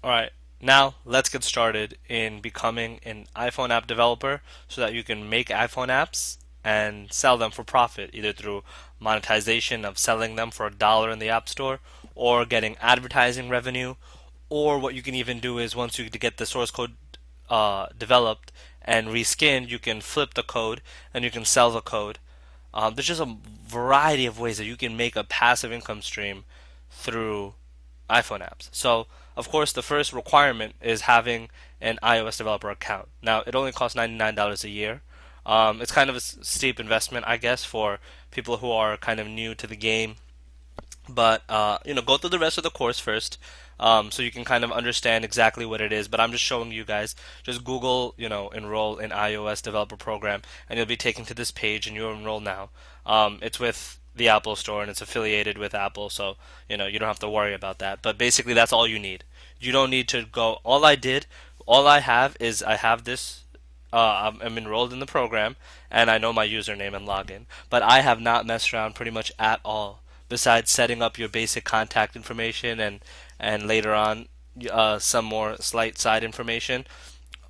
Alright, now let's get started in becoming an iPhone app developer so that you can make iPhone apps and sell them for profit, either through monetization of selling them for $1 in the App Store or getting advertising revenue. Or what you can even do is once you get the source code developed and reskinned, you can flip the code and you can sell the code. There's just a variety of ways that you can make a passive income stream through iPhone apps. So, of course, the first requirement is having an iOS developer account. Now, it only costs $99 a year. It's kind of a steep investment, I guess, for people who are kind of new to the game. But go through the rest of the course first, so you can kind of understand exactly what it is. But I'm just showing you guys. Just Google, enroll in iOS developer program, and you'll be taken to this page, and you'll enroll now. It's with the Apple Store, and it's affiliated with Apple, so you don't have to worry about that. But basically, that's all you need. You don't need to go. All I have is I have this. I'm enrolled in the program, and I know my username and login. But I have not messed around pretty much at all besides setting up your basic contact information and later on some more slight side information.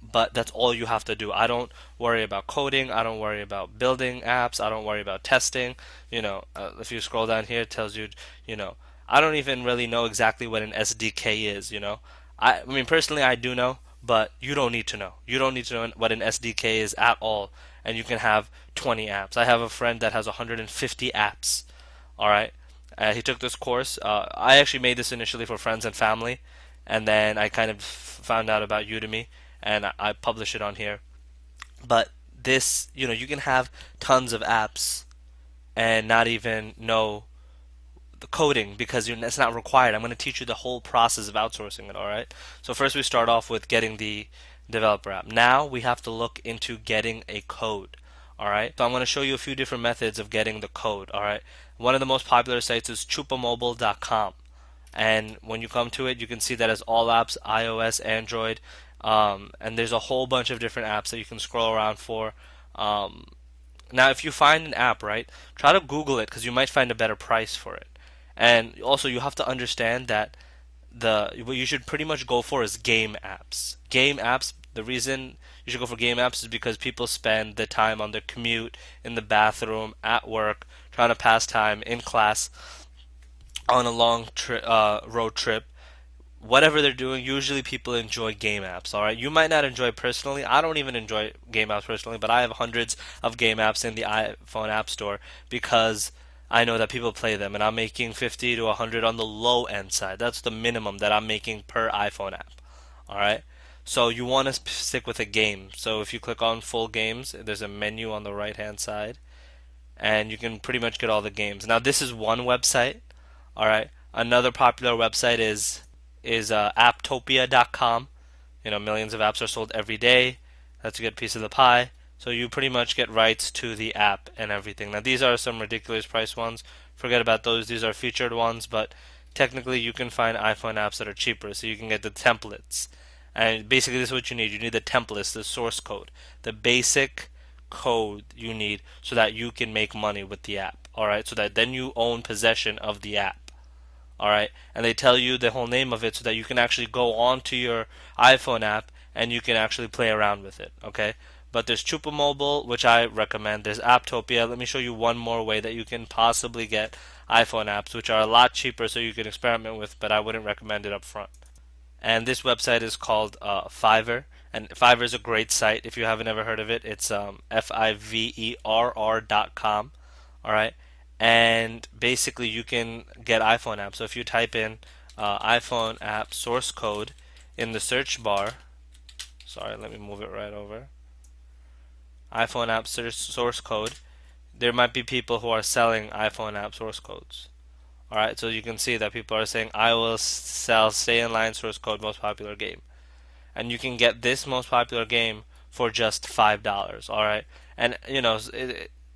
But that's all you have to do. I don't worry about coding. I don't worry about building apps. I don't worry about testing. If you scroll down here, it tells you, I don't even really know exactly what an SDK is. I mean, personally, I do know, but you don't need to know. You don't need to know what an SDK is at all, and you can have 20 apps. I have a friend that has 150 apps. All right. He took this course. I actually made this initially for friends and family, and then I kind of found out about Udemy, and I publish it on here. But this, you can have tons of apps and not even know the coding because it's not required. I'm going to teach you the whole process of outsourcing it, all right? So first we start off with getting the developer app. Now we have to look into getting a code. All right. So I'm going to show you a few different methods of getting the code. All right. One of the most popular sites is chupamobile.com. And when you come to it, you can see that it's all apps, iOS, Android, and there's a whole bunch of different apps that you can scroll around for. Um, Now, if you find an app, right, try to Google it because you might find a better price for it. And also, you have to understand that what you should pretty much go for is game apps. Game apps. The reason you should go for game apps is because people spend the time on their commute, in the bathroom, at work, trying to pass time in class, on a long road trip, whatever they're doing, usually people enjoy game apps, all right? You might not enjoy it personally. I don't even enjoy game apps personally, but I have hundreds of game apps in the iPhone App Store because I know that people play them, and I'm making 50 to 100 on the low end side. That's the minimum that I'm making per iPhone app, all right? So you want to stick with a game. So if you click on full games, there's a menu on the right hand side, and you can pretty much get all the games. Now this is one website, all right? Another popular website is apptopia.com. Millions of apps are sold every day. That's a good piece of the pie. So you pretty much get rights to the app and everything. Now these are some ridiculous price ones. Forget about those. These are featured ones, but technically you can find iPhone apps that are cheaper. So you can get the templates. And basically this is what you need. You need the templates, the source code, the basic code you need so that you can make money with the app. All right? So that then you own possession of the app. All right, and they tell you the whole name of it so that you can actually go onto your iPhone app and you can actually play around with it. Okay, but there's Chupa Mobile, which I recommend. There's Apptopia. Let me show you one more way that you can possibly get iPhone apps, which are a lot cheaper, so you can experiment with, but I wouldn't recommend it up front. And this website is called Fiverr, and Fiverr is a great site. If you haven't ever heard of it, it's fiverr.com. All right, and basically you can get iPhone apps. So if you type in iPhone app source code in the search bar, sorry, let me move it right over. iPhone app source code. There might be people who are selling iPhone app source codes. All right, so you can see that people are saying, "I will sell stay in line source code most popular game," and you can get this most popular game for just $5. All right, and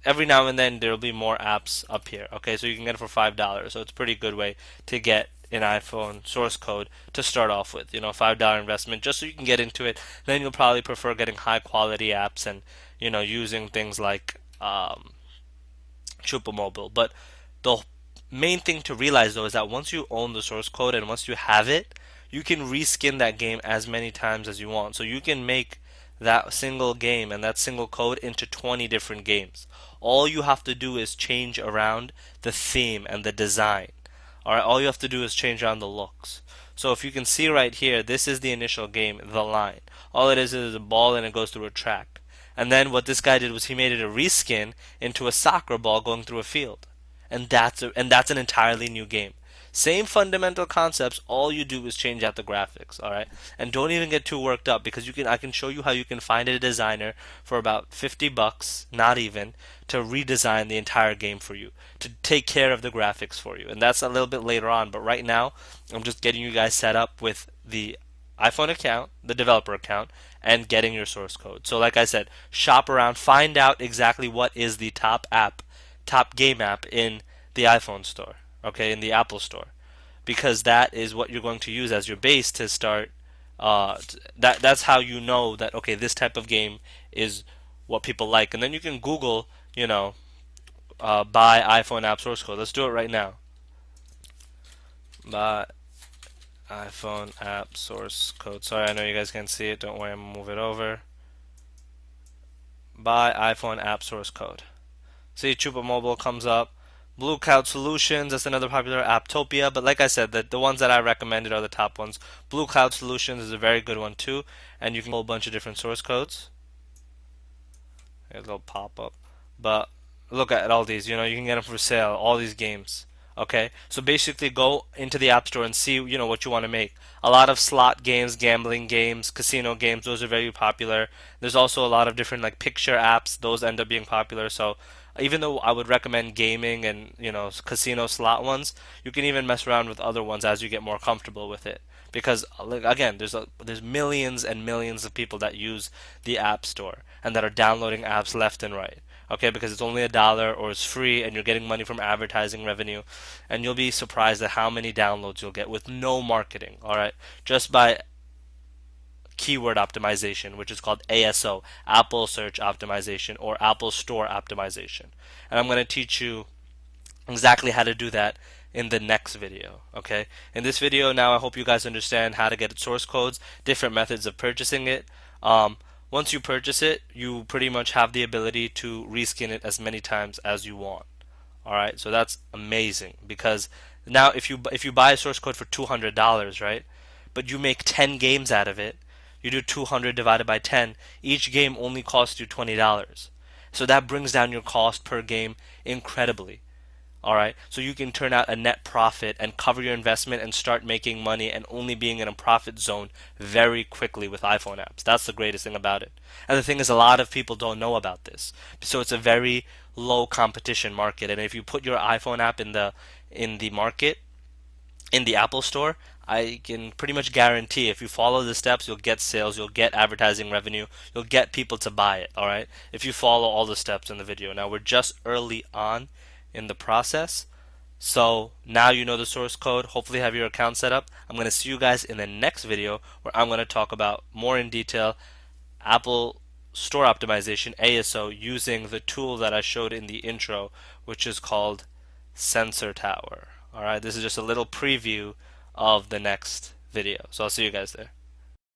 every now and then there'll be more apps up here. Okay, so you can get it for $5. So it's a pretty good way to get an iPhone source code to start off with. $5 investment just so you can get into it. Then you'll probably prefer getting high quality apps and using things like Chupa Mobile. But the main thing to realize though is that once you own the source code and once you have it, you can reskin that game as many times as you want. So you can make that single game and that single code into 20 different games. All you have to do is change around the theme and the design. Alright, all you have to do is change around the looks. So if you can see right here, this is the initial game, The Line. All it is a ball and it goes through a track. And then what this guy did was he made it a reskin into a soccer ball going through a field. And that's an entirely new game. Same fundamental concepts, all you do is change out the graphics, all right? And don't even get too worked up because I can show you how you can find a designer for about 50 bucks, not even, to redesign the entire game for you, to take care of the graphics for you. And that's a little bit later on, but right now I'm just getting you guys set up with the iPhone account, the developer account, and getting your source code. So like I said, shop around, find out exactly what is the top game app in the iPhone store, okay, in the Apple store, because that is what you're going to use as your base to start. That's how you know that, okay, this type of game is what people like, and then you can Google, buy iPhone app source code. Let's do it right now. Buy iPhone app source code. Sorry, I know you guys can't see it. Don't worry, I'm gonna move it over. Buy iPhone app source code. See, Chupa Mobile comes up. Blue Cloud Solutions, that's another popular. Apptopia, but like I said, the ones that I recommended are the top ones. Blue Cloud Solutions is a very good one too, and you can get a whole bunch of different source codes. It'll pop up. But look at all these, you can get them for sale, all these games. Okay, so basically go into the App Store and see, what you want to make. A lot of slot games, gambling games, casino games, those are very popular. There's also a lot of different like picture apps, those end up being popular. So even though I would recommend gaming and casino slot ones, you can even mess around with other ones as you get more comfortable with it. Because again, there's millions and millions of people that use the App Store and that are downloading apps left and right. Okay, because it's only $1 or it's free and you're getting money from advertising revenue, and you'll be surprised at how many downloads you'll get with no marketing. All right, just by keyword optimization, which is called ASO, Apple Search Optimization, or Apple Store Optimization. And I'm going to teach you exactly how to do that in the next video. Okay, in this video now, I hope you guys understand how to get source codes, different methods of purchasing it. Once you purchase it, you pretty much have the ability to reskin it as many times as you want. All right, so that's amazing, because now if you buy a source code for $200, right, but you make 10 games out of it, you do 200 divided by 10, each game only costs you $20. So that brings down your cost per game incredibly. Alright, so you can turn out a net profit and cover your investment and start making money and only being in a profit zone very quickly with iPhone apps. That's the greatest thing about it. And the thing is, a lot of people don't know about this. So it's a very low competition market, and if you put your iPhone app in the market, in the Apple Store, I can pretty much guarantee if you follow the steps, you'll get sales, you'll get advertising revenue, you'll get people to buy it, alright? If you follow all the steps in the video. Now, we're just early on in the process, so now you know the source code. Hopefully have your account set up. I'm going to see you guys in the next video where I'm going to talk about more in detail Apple Store Optimization, ASO, using the tool that I showed in the intro, which is called Sensor Tower. Alright, this is just a little preview of the next video. So I'll see you guys there.